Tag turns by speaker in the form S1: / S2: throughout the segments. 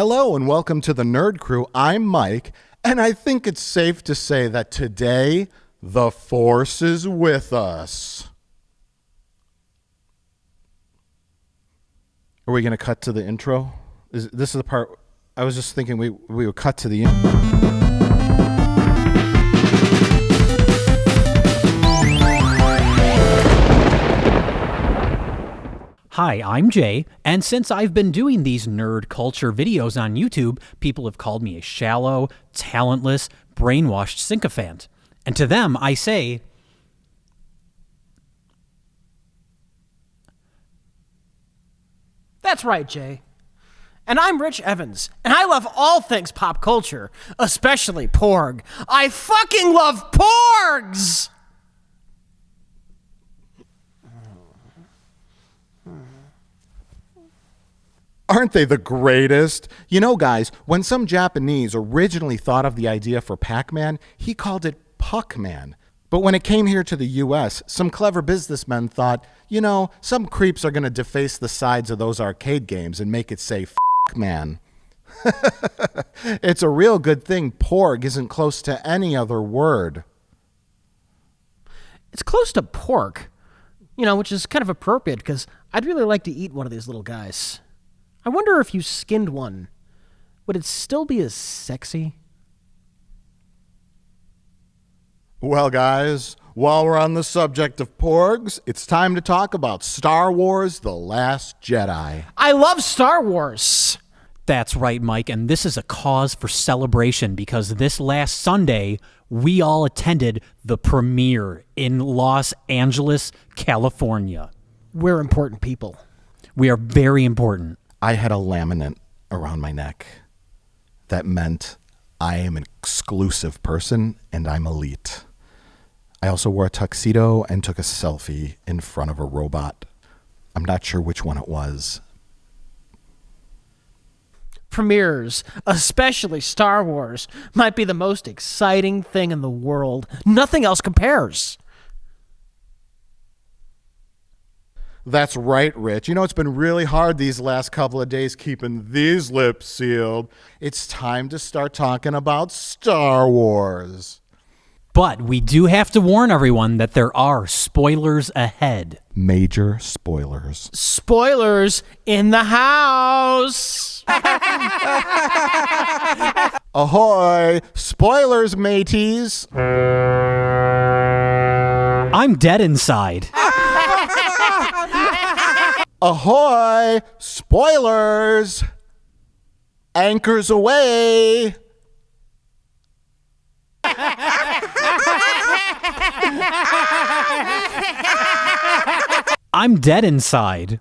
S1: Hello and welcome to the Nerd Crew. I'm Mike, and I think it's safe to say that today the Force is with us. Are we going to cut to the intro? This is the part I was just thinking we would cut to the intro.
S2: Hi, I'm Jay, and since I've been doing these nerd culture videos on YouTube, people have called me a shallow, talentless, brainwashed sycophant. And to them, I say,
S3: that's right, Jay. And I'm Rich Evans, and I love all things pop culture, especially Porg. I fucking love Porgs!
S1: Aren't they the greatest? You know, guys, when some Japanese originally thought of the idea for Pac-Man, he called it Puck-Man. But when it came here to the U.S., some clever businessmen thought, you know, some creeps are going to deface the sides of those arcade games and make it say F***Man. It's a real good thing Porg isn't close to any other word.
S3: It's close to pork, which is kind of appropriate because I'd really like to eat one of these little guys. I wonder if you skinned one, would it still be as sexy?
S1: Well, guys, while we're on the subject of porgs, it's time to talk about Star Wars: The Last Jedi.
S3: I love Star Wars!
S2: that's right, Mike, and this is a cause for celebration because this last Sunday, we all attended the premiere in Los Angeles, California.
S3: We're important people.
S2: We are very important.
S1: I had a laminate around my neck. That meant I am an exclusive person and I'm elite. I also wore a tuxedo and took a selfie in front of a robot. I'm not sure which one it was.
S3: Premieres, especially Star Wars, might be the most exciting thing in the world. Nothing else compares.
S1: That's right, Rich. It's been really hard these last couple of days keeping these lips sealed. It's time to start talking about Star Wars.
S2: But we do have to warn everyone that there are spoilers ahead.
S1: Major spoilers.
S3: Spoilers in the house!
S1: Ahoy! Spoilers, mateys!
S2: I'm dead inside.
S1: Ahoy! Spoilers! Anchors away!
S2: I'm dead inside.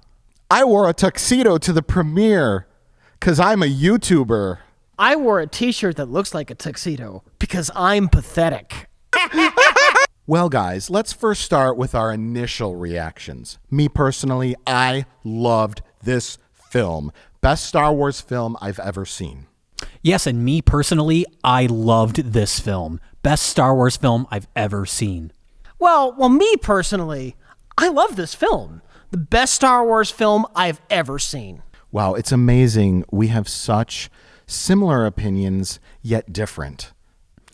S1: I wore a tuxedo to the premiere because I'm a YouTuber.
S3: I wore a t-shirt that looks like a tuxedo because I'm pathetic.
S1: Well, guys, let's first start with our initial reactions. Me personally, I loved this film. Best Star Wars film I've ever seen.
S2: Yes, and me personally, I loved this film. Best Star Wars film I've ever seen.
S3: Well, me personally, I love this film. The best Star Wars film I've ever seen.
S1: Wow, it's amazing. We have such similar opinions, yet different.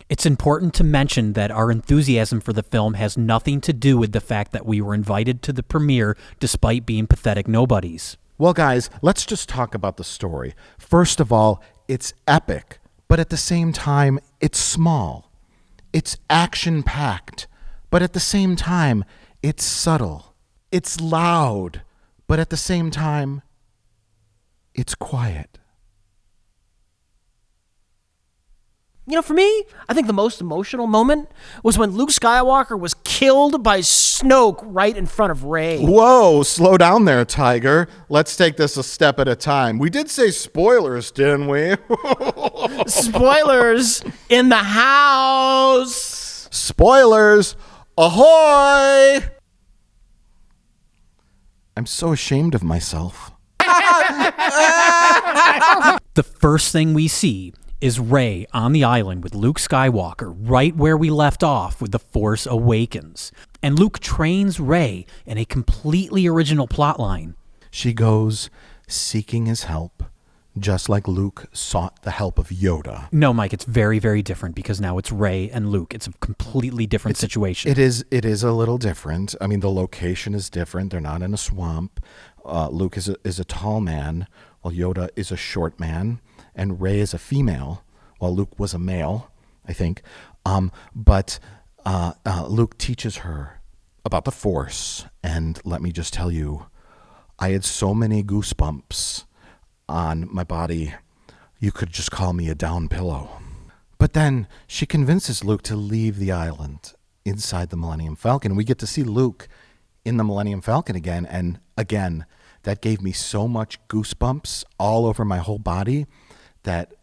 S2: It's important to mention that our enthusiasm for the film has nothing to do with the fact that we were invited to the premiere despite being pathetic nobodies.
S1: Well, guys, let's just talk about the story. First of all, it's epic, but at the same time, it's small. It's action-packed, but at the same time, it's subtle. It's loud, but at the same time, it's quiet.
S3: For me, I think the most emotional moment was when Luke Skywalker was killed by Snoke right in front of Rey.
S1: Whoa, slow down there, Tiger. Let's take this a step at a time. We did say spoilers, didn't we?
S3: Spoilers in the house.
S1: Spoilers, ahoy! I'm so ashamed of myself.
S2: The first thing we see is Rey on the island with Luke Skywalker, right where we left off with The Force Awakens. And Luke trains Rey in a completely original plotline.
S1: She goes seeking his help, just like Luke sought the help of Yoda.
S2: No, Mike, it's very, very different because now it's Rey and Luke. It's a completely different situation.
S1: It is a little different. I mean, the location is different. They're not in a swamp. Luke is a tall man, while Yoda is a short man, and Rey is a female, while Luke was a male, I think. But Luke teaches her about the Force, and let me just tell you, I had so many goosebumps on my body, you could just call me a down pillow. But then she convinces Luke to leave the island inside the Millennium Falcon. We get to see Luke in the Millennium Falcon again, and again, that gave me so much goosebumps all over my whole body that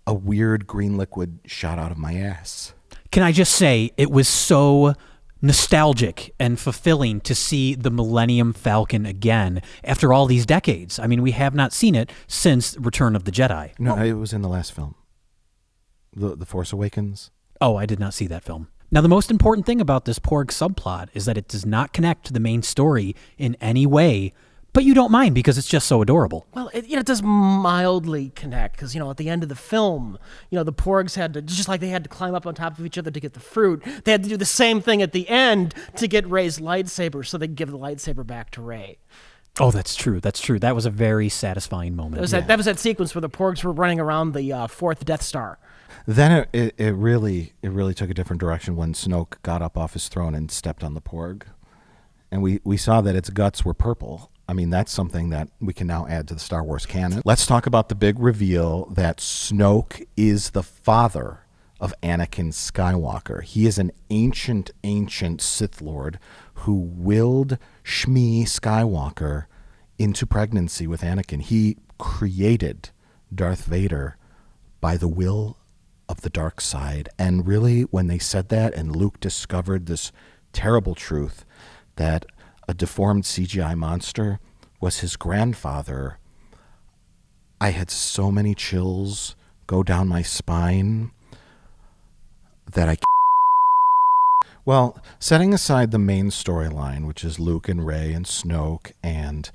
S1: a weird green liquid shot out of my ass.
S2: Can I just say, it was so nostalgic and fulfilling to see the Millennium Falcon again after all these decades. I mean, we have not seen it since Return of the Jedi.
S1: No, it was in the last film. The Force Awakens.
S2: Oh, I did not see that film. Now, the most important thing about this Porg subplot is that it does not connect to the main story in any way, but you don't mind because it's just so adorable.
S3: Well, it does mildly connect because, at the end of the film, the Porgs had to, just like they had to climb up on top of each other to get the fruit, they had to do the same thing at the end to get Rey's lightsaber so they could give the lightsaber back to Rey.
S2: Oh, that's true. That's true. That was a very satisfying moment.
S3: That was that sequence where the Porgs were running around the fourth Death Star.
S1: Then it really took a different direction when Snoke got up off his throne and stepped on the Porg. And we saw that its guts were purple. I mean, that's something that we can now add to the Star Wars canon. Let's talk about the big reveal that Snoke is the father of Anakin Skywalker. He is an ancient Sith Lord who willed Shmi Skywalker into pregnancy with Anakin. He created Darth Vader by the will of the dark side. And really, when they said that and Luke discovered this terrible truth that a deformed CGI monster was his grandfather, I had so many chills go down my spine that I... Well, setting aside the main storyline, which is Luke and Rey and Snoke and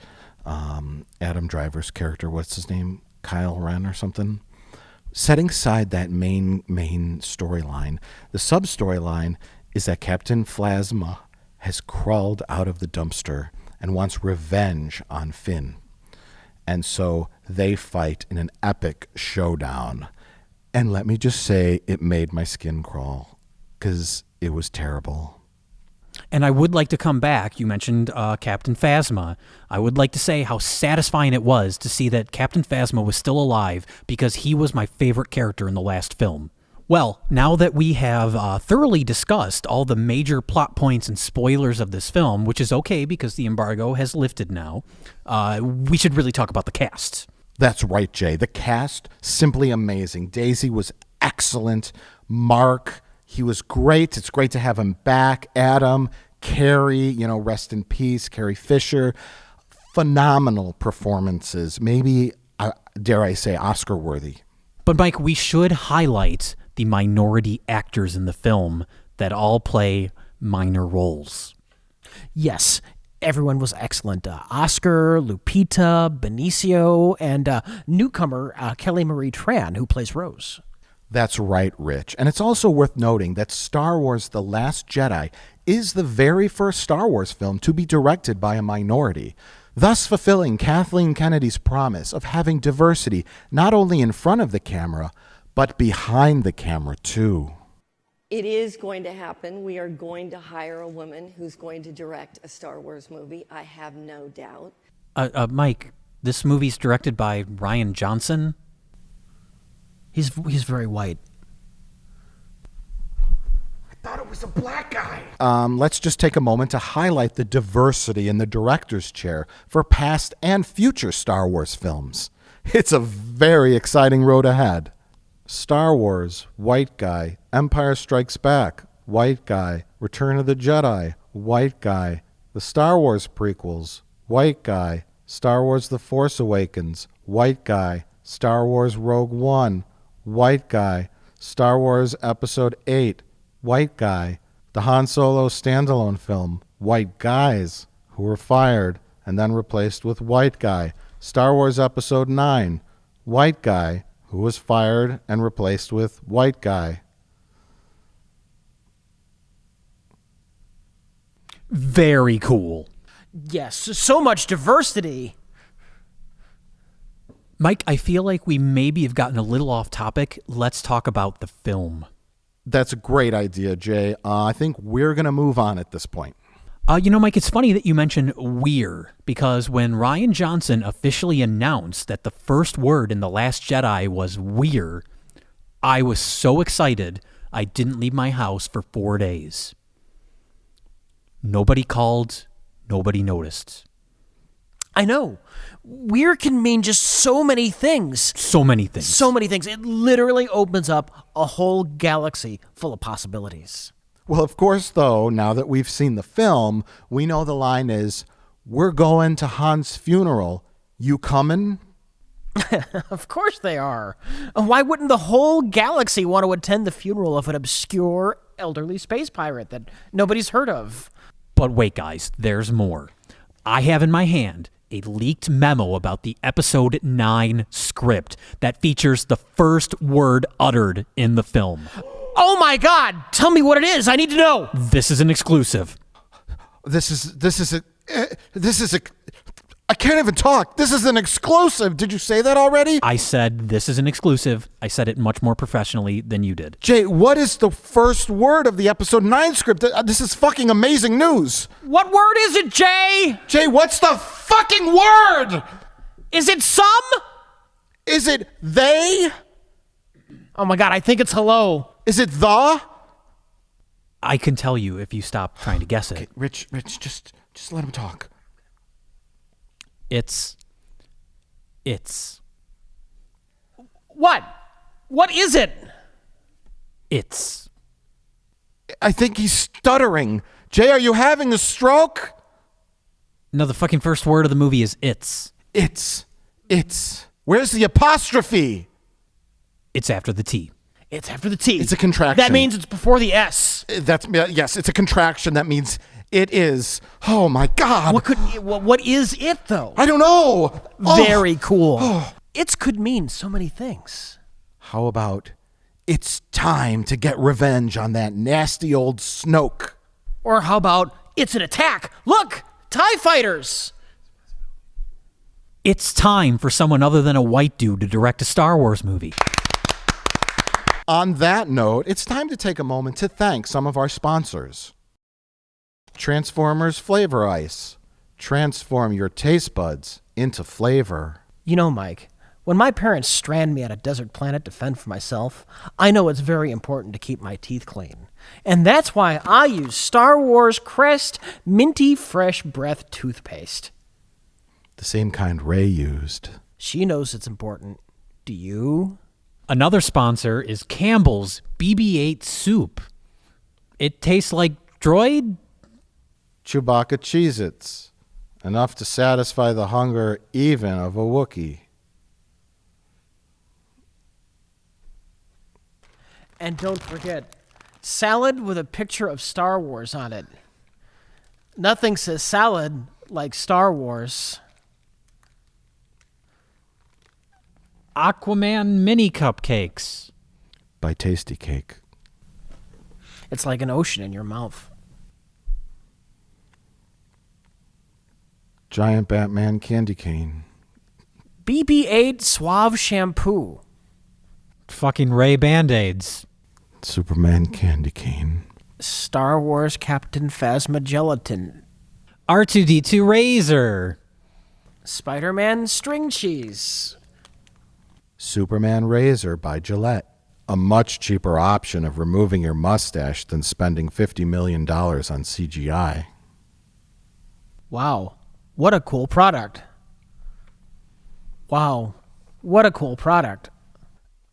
S1: Adam Driver's character, what's his name? Kyle Ren or something? Setting aside that main storyline, the sub-storyline is that Captain Phasma has crawled out of the dumpster and wants revenge on Finn. And so they fight in an epic showdown. And let me just say, it made my skin crawl because it was terrible.
S2: And I would like to come back. You mentioned Captain Phasma. I would like to say how satisfying it was to see that Captain Phasma was still alive because he was my favorite character in the last film. Well, now that we have thoroughly discussed all the major plot points and spoilers of this film, which is okay because the embargo has lifted now, we should really talk about the cast.
S1: That's right, Jay. The cast, simply amazing. Daisy was excellent. Mark, he was great. It's great to have him back. Adam, Carrie, rest in peace, Carrie Fisher. Phenomenal performances. Maybe, dare I say, Oscar-worthy.
S2: But, Mike, we should highlight the minority actors in the film that all play minor roles.
S3: Yes, everyone was excellent. Oscar, Lupita, Benicio, and newcomer Kelly Marie Tran, who plays Rose.
S1: That's right, Rich. And it's also worth noting that Star Wars The Last Jedi is the very first Star Wars film to be directed by a minority, thus fulfilling Kathleen Kennedy's promise of having diversity not only in front of the camera, but behind the camera, too.
S4: It is going to happen. We are going to hire a woman who's going to direct a Star Wars movie. I have no doubt.
S2: Mike, this movie's directed by Rian Johnson.
S3: He's very white.
S1: I thought it was a black guy. Let's just take a moment to highlight the diversity in the director's chair for past and future Star Wars films. It's a very exciting road ahead. Star Wars, white guy. Empire Strikes Back, white guy. Return of the Jedi, white guy. The Star Wars prequels, white guy. Star Wars The Force Awakens, white guy. Star Wars Rogue One, white guy. Star Wars Episode 8, white guy. The Han Solo standalone film, white guys who were fired and then replaced with white guy. Star Wars Episode 9, white guy who was fired and replaced with white guy.
S2: Very cool.
S3: Yes, so much diversity.
S2: Mike, I feel like we maybe have gotten a little off topic. Let's talk about the film.
S1: That's a great idea, Jay. I think we're going to move on at this point.
S2: Mike, it's funny that you mentioned "we're" because when Rian Johnson officially announced that the first word in The Last Jedi was "we're," I was so excited I didn't leave my house for 4 days. Nobody called, nobody noticed.
S3: I know. Weird can mean just so many things.
S2: So many things.
S3: So many things. It literally opens up a whole galaxy full of possibilities.
S1: Well, of course, though, now that we've seen the film, we know the line is, "We're going to Han's funeral. You coming?"
S3: Of course they are. Why wouldn't the whole galaxy want to attend the funeral of an obscure elderly space pirate that nobody's heard of?
S2: But wait, guys, there's more. I have in my hand a leaked memo about the Episode 9 script that features the first word uttered in the film.
S3: Oh my God! Tell me what it is. I need to know.
S2: This is an exclusive.
S1: I can't even talk. This is an exclusive. Did you say that already?
S2: I said this is an exclusive. I said it much more professionally than you did.
S1: Jay, what is the first word of the Episode 9 script? This is fucking amazing news.
S3: What word is it, Jay?
S1: Jay, what's the fucking word?
S3: Is it some?
S1: Is it they?
S3: Oh my God, I think it's hello.
S1: Is it the?
S2: I can tell you if you stop trying to guess it.
S1: Okay, Rich, just let him talk.
S2: It's.
S3: What? What is it?
S2: It's.
S1: I think he's stuttering. Jay, are you having a stroke?
S2: No, the fucking first word of the movie is it's.
S1: It's. Where's the apostrophe?
S2: It's after the T.
S3: It's after the T.
S1: It's a contraction.
S3: That means it's before the S.
S1: Yes, it's a contraction. That means it is. Oh my God.
S3: What is it though?
S1: I don't know.
S3: Very cool. It's could mean so many things.
S1: How about it's time to get revenge on that nasty old Snoke?
S3: Or how about it's an attack? Look, TIE fighters.
S2: It's time for someone other than a white dude to direct a Star Wars movie.
S1: On that note, it's time to take a moment to thank some of our sponsors. Transformers Flavor Ice. Transform your taste buds into flavor.
S3: You know, Mike, when my parents strand me at a desert planet to fend for myself, I know it's very important to keep my teeth clean. And that's why I use Star Wars Crest Minty Fresh Breath toothpaste.
S1: The same kind Ray used.
S3: She knows it's important. Do you?
S2: Another sponsor is Campbell's BB-8 soup. It tastes like droid.
S1: Chewbacca Cheez-Its. Enough to satisfy the hunger even of a Wookiee.
S3: And don't forget, salad with a picture of Star Wars on it. Nothing says salad like Star Wars.
S2: Aquaman mini cupcakes.
S1: By Tasty Cake.
S3: It's like an ocean in your mouth.
S1: Giant Batman Candy Cane.
S3: BB-8 Suave Shampoo.
S2: Fucking Ray Band-Aids.
S1: Superman Candy Cane.
S3: Star Wars Captain Phasma Gelatin.
S2: R2-D2 Razor.
S3: Spider-Man String Cheese.
S1: Superman Razor by Gillette. A much cheaper option of removing your mustache than spending $50 million on CGI.
S3: Wow, what a cool product. Wow, what a cool product.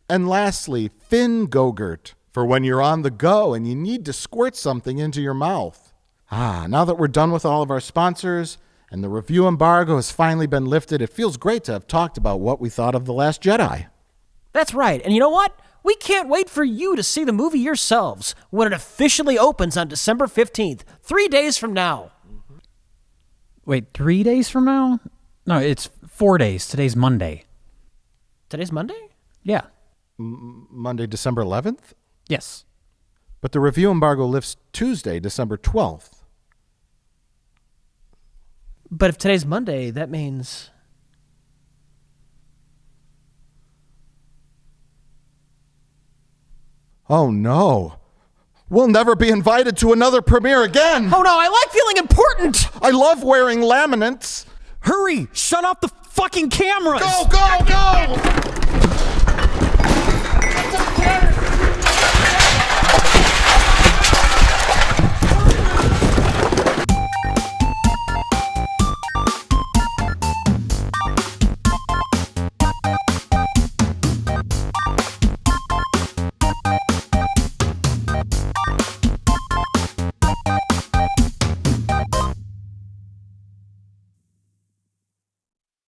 S1: And lastly, Finn Gogurt, for when you're on the go and you need to squirt something into your mouth. Now that we're done with all of our sponsors and the review embargo has finally been lifted, it feels great to have talked about what we thought of The Last Jedi.
S3: That's right, and you know what? We can't wait for you to see the movie yourselves when it officially opens on December 15th, 3 days from now.
S2: Wait, 3 days from now? No, it's 4 days. Today's Monday.
S3: Today's Monday?
S2: Yeah.
S1: Monday, December 11th?
S2: Yes.
S1: But the review embargo lifts Tuesday, December 12th.
S3: But if today's Monday, that means...
S1: Oh, no. We'll never be invited to another premiere again.
S3: Oh no, I like feeling important!
S1: I love wearing laminates.
S2: Hurry! Shut off the fucking cameras!
S1: Go, go, go! Get to the camera!